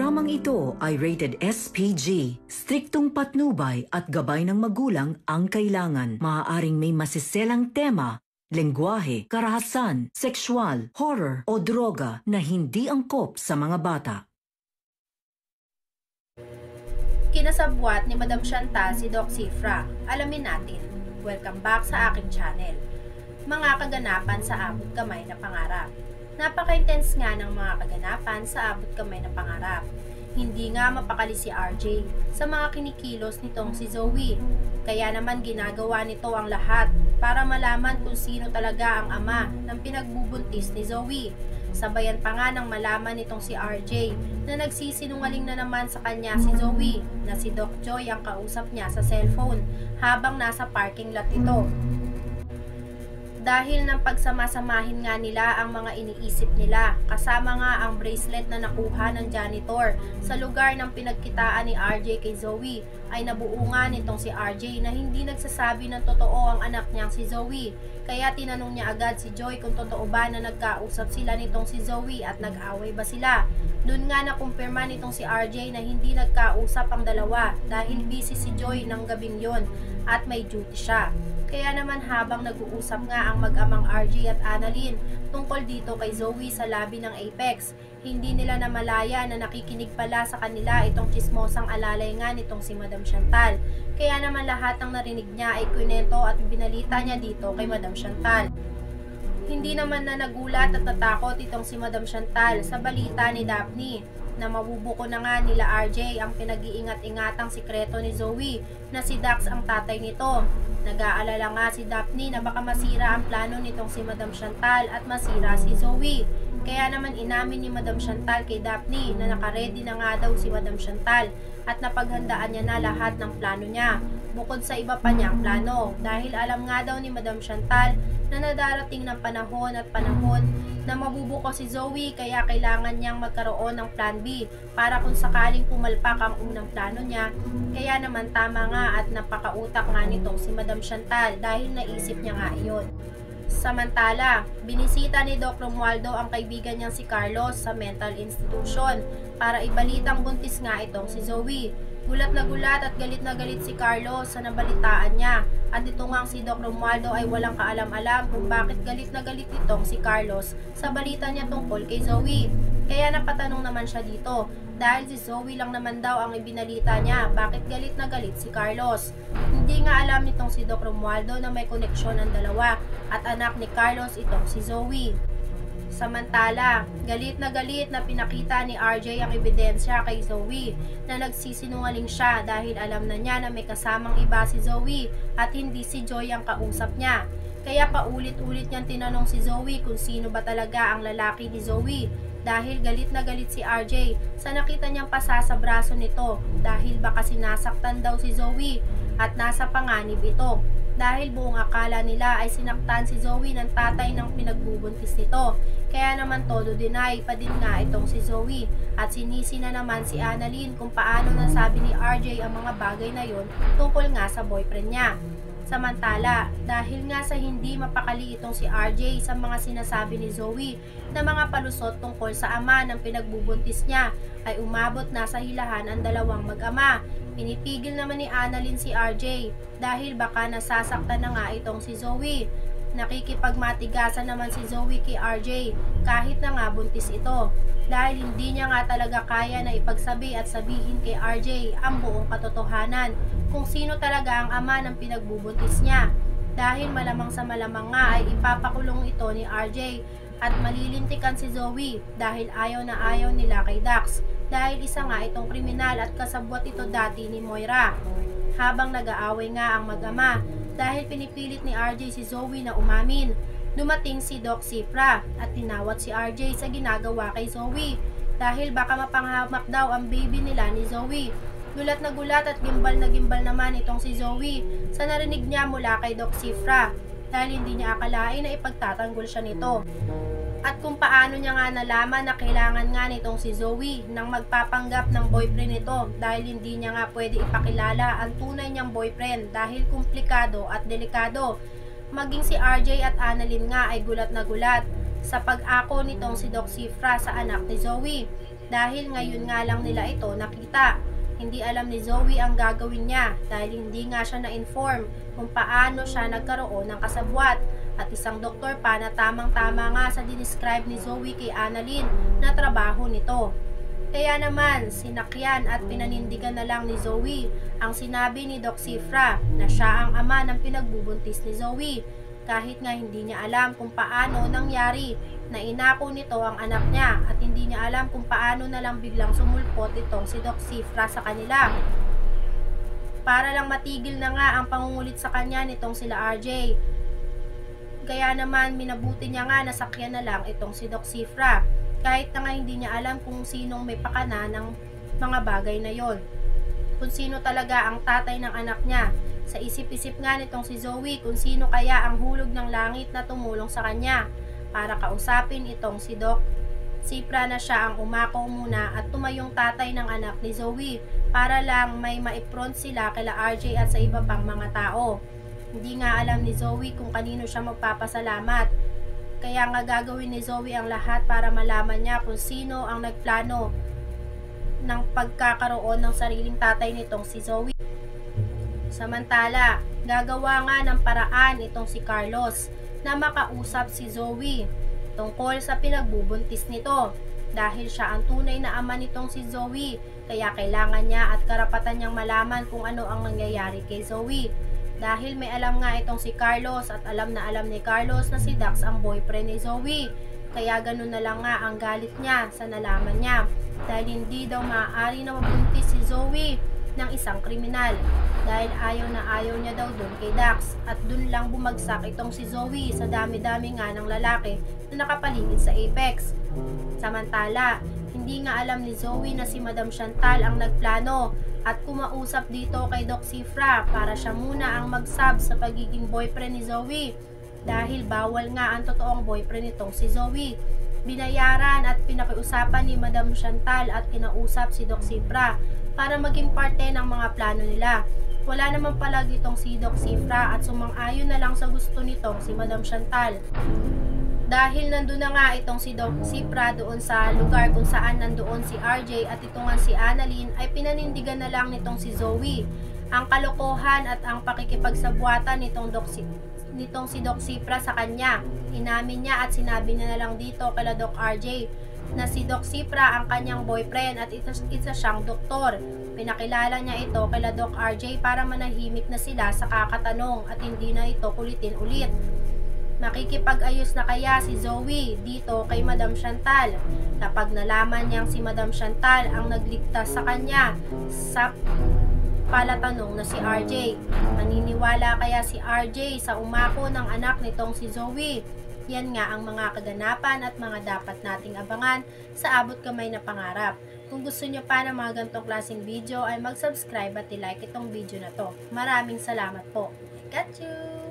Programang ito ay rated SPG. Striktong patnubay at gabay ng magulang ang kailangan. Maaaring may masiselang tema, lengguwahe, karahasan, sexual, horror o droga na hindi angkop sa mga bata. Kinasabwat ni Madam Chantal si Doc Cifra. Alamin natin. Welcome back sa aking channel. Mga kaganapan sa abot kamay na pangarap. Napaka-intense nga ng mga kaganapan sa abot kamay na pangarap. Hindi nga mapakali si RJ sa mga kinikilos nitong si Zoe. Kaya naman ginagawa nito ang lahat para malaman kung sino talaga ang ama ng pinagbubuntis ni Zoe. Sabayan pa nga ng malaman nitong si RJ na nagsisinungaling na naman sa kanya si Zoe na si Doc Joy ang kausap niya sa cellphone habang nasa parking lot ito. Dahil ng pagsamasamahin nga nila ang mga iniisip nila, kasama nga ang bracelet na nakuha ng janitor sa lugar ng pinagkitaan ni RJ kay Zoe, ay nabuo nga nitong si RJ na hindi nagsasabi ng totoo ang anak niyang si Zoe. Kaya tinanong niya agad si Joy kung totoo ba na nagkausap sila nitong si Zoe at nag-away ba sila. Doon nga nakumpirma nitong si RJ na hindi nagkausap ang dalawa dahil busy si Joy ng gabing yon at may duty siya. Kaya naman habang nag-uusap nga ang mag-amang RJ at Annalyn tungkol dito kay Zoe sa labi ng Apex, hindi nila namalaya na nakikinig pala sa kanila itong chismosang alalay nga nitong si Madam Chantal. Kaya naman lahat ng narinig niya ay kwento at binalita niya dito kay Madam Chantal. Hindi naman na nagulat at natakot itong si Madam Chantal sa balita ni Daphne na mabubuko na nga nila RJ ang pinag-iingat-ingatang sikreto ni Zoe na si Dax ang tatay nito. Nag-aalala nga si Daphne na baka masira ang plano nitong si Madam Chantal at masira si Zoe. Kaya naman inamin ni Madam Chantal kay Daphne na nakaredy na nga daw si Madam Chantal at napaghandaan niya na lahat ng plano niya. Bukod sa iba pa niyang plano dahil alam nga daw ni Madam Chantal na nadarating ng panahon na mabubuko si Zoe kaya kailangan niyang magkaroon ng plan B para kung sakaling pumalpak ang unang plano niya. Kaya naman tama nga at napakautak nga nitong si Madam Chantal dahil naisip niya nga iyon. Samantala, binisita ni Doc Romualdo ang kaibigan niyang si Carlos sa mental institution para ibalitang buntis nga itong si Zoe. Gulat na gulat at galit na galit si Carlos sa nabalitaan niya at ito ngang si Doc Romualdo ay walang kaalam-alam kung bakit galit na galit itong si Carlos sa balita niya tungkol kay Zoe. Kaya napatanong naman siya dito dahil si Zoe lang naman daw ang ibinalita niya bakit galit na galit si Carlos. Hindi nga alam nitong si Doc Romualdo na may koneksyon ang dalawa at anak ni Carlos itong si Zoe. Samantala, galit na pinakita ni RJ ang ebidensya kay Zoe na nagsisinungaling siya dahil alam na niya na may kasamang iba si Zoe at hindi si Joy ang kausap niya. Kaya paulit-ulit niyang tinanong si Zoe kung sino ba talaga ang lalaki ni Zoe dahil galit na galit si RJ sa nakita niyang pasa sa braso nito dahil baka sinasaktan daw si Zoe at nasa panganib ito. Dahil buong akala nila ay sinaktan si Zoe ng tatay ng pinagbubuntis nito. Kaya naman todo deny pa din nga itong si Zoe at sinisi na naman si Annalyn kung paano nasabi ni RJ ang mga bagay na yon tungkol nga sa boyfriend niya. Samantala, dahil nga sa hindi mapakali itong si RJ sa mga sinasabi ni Zoe na mga palusot tungkol sa ama ng pinagbubuntis niya, ay umabot na sa hilahan ang dalawang mag-ama. Pinipigil naman ni Annalyn si RJ dahil baka nasasaktan na nga itong si Zoe. Nakikipagmatigasan naman si Zoe kay RJ kahit na nga buntis ito dahil hindi niya nga talaga kaya na ipagsabi at sabihin kay RJ ang buong katotohanan kung sino talaga ang ama ng pinagbubuntis niya dahil malamang sa malamang nga ay ipapakulong ito ni RJ at malilintikan si Zoe dahil ayaw na ayaw nila kay Dax dahil isa nga itong kriminal at kasabwat ito dati ni Moira. Habang nag-aaway nga ang mag-ama dahil pinipilit ni RJ si Zoe na umamin, dumating si Doc Cifra at tinawat si RJ sa ginagawa kay Zoe dahil baka mapanghamak daw ang baby nila ni Zoe. Gulat na gulat at gimbal na gimbal naman itong si Zoe sa narinig niya mula kay Doc Cifra dahil hindi niya akalain na ipagtatanggol siya nito. At kung paano niya nga nalaman na kailangan nga nitong si Zoe nang magpapanggap ng boyfriend nito dahil hindi niya nga pwede ipakilala ang tunay niyang boyfriend dahil komplikado at delikado. Maging si RJ at Annalyn nga ay gulat na gulat sa pag-ako nitong si Doc Cifra sa anak ni Zoe. dahil ngayon nga lang nila ito nakita. Hindi alam ni Zoe ang gagawin niya dahil hindi nga siya na-inform kung paano siya nagkaroon ng kasabwat at isang doktor pa na tamang-tama nga sa dinescribe ni Zoe kay Annalyn na trabaho nito. Kaya naman, sinakyan at pinanindigan na lang ni Zoe ang sinabi ni Doc Cifra na siya ang ama ng pinagbubuntis ni Zoe. Kahit nga hindi niya alam kung paano nangyari na inako nito ang anak niya at hindi niya alam kung paano na lang biglang sumulpot itong si Doc Cifra sa kanila. Para lang matigil na nga ang pangungulit sa kanya nitong sila RJ. Kaya naman minabuti niya nga nasakyan na lang itong si Doc Cifra. Kahit na nga hindi niya alam kung sinong may pakana ng mga bagay na yon. Kung sino talaga ang tatay ng anak niya. Sa isip-isip nga nitong si Zoe kung sino kaya ang hulog ng langit na tumulong sa kanya para kausapin itong si Doc Cifra na siya ang umako muna at tumayong tatay ng anak ni Zoe para lang may maipron sila kila RJ at sa iba pang mga tao. Hindi nga alam ni Zoe kung kanino siya magpapasalamat. Kaya nga gagawin ni Zoe ang lahat para malaman niya kung sino ang nagplano ng pagkakaroon ng sariling tatay nitong si Zoe. Samantala, gagawa nga ng paraan itong si Carlos na makausap si Zoe tungkol sa pinagbubuntis nito dahil siya ang tunay na ama nitong si Zoe kaya kailangan niya at karapatan niyang malaman kung ano ang nangyayari kay Zoe. Dahil may alam nga itong si Carlos at alam na alam ni Carlos na si Dax ang boyfriend ni Zoe. Kaya ganun na lang nga ang galit niya sa nalaman niya dahil hindi daw maaari na mabuntis si Zoe ng isang kriminal dahil ayaw niya daw dun kay Dax at dun lang bumagsak itong si Zoe sa dami-dami nga ng lalaki na nakapaligid sa Apex. Samantala, hindi nga alam ni Zoe na si Madam Chantal ang nagplano at kumausap dito kay Doc Cifra para siya muna ang mag-sub sa pagiging boyfriend ni Zoe dahil bawal nga ang totoong boyfriend nitong si Zoe. Binayaran at pinakiusapan ni Madam Chantal at kinausap si Doc Cifra para maging parte ng mga plano nila. Wala naman pala itong si Doc Cifra at sumang-ayon na lang sa gusto nitong si Madam Chantal. Dahil nandun na nga itong si Doc Cifra doon sa lugar kung saan nandoon si RJ at ito nga si Annalyn ay pinanindigan na lang nitong si Zoe ang kalokohan at ang pakikipagsabwatan nitong si Doc Cifra sa kanya. Inamin niya at sinabi niya na lang dito kala Doc RJ na si Doc Cifra ang kanyang boyfriend at isa siyang doktor. Pinakilala niya ito kala Doc RJ para manahimik na sila sa kakatanong at hindi na ito kulitin ulit. Makikipag-ayos na kaya si Zoe dito kay Madam Chantal kapag nalaman niyang si Madam Chantal ang nagligtas sa kanya sa palatanong na si RJ. Maniniwala kaya si RJ sa umako ng anak nitong si Zoe? Yan nga ang mga kaganapan at mga dapat nating abangan sa abot kamay na pangarap. Kung gusto nyo pa ng mga ganitong klaseng video ay mag-subscribe at i-like itong video na to. Maraming salamat po. I got you!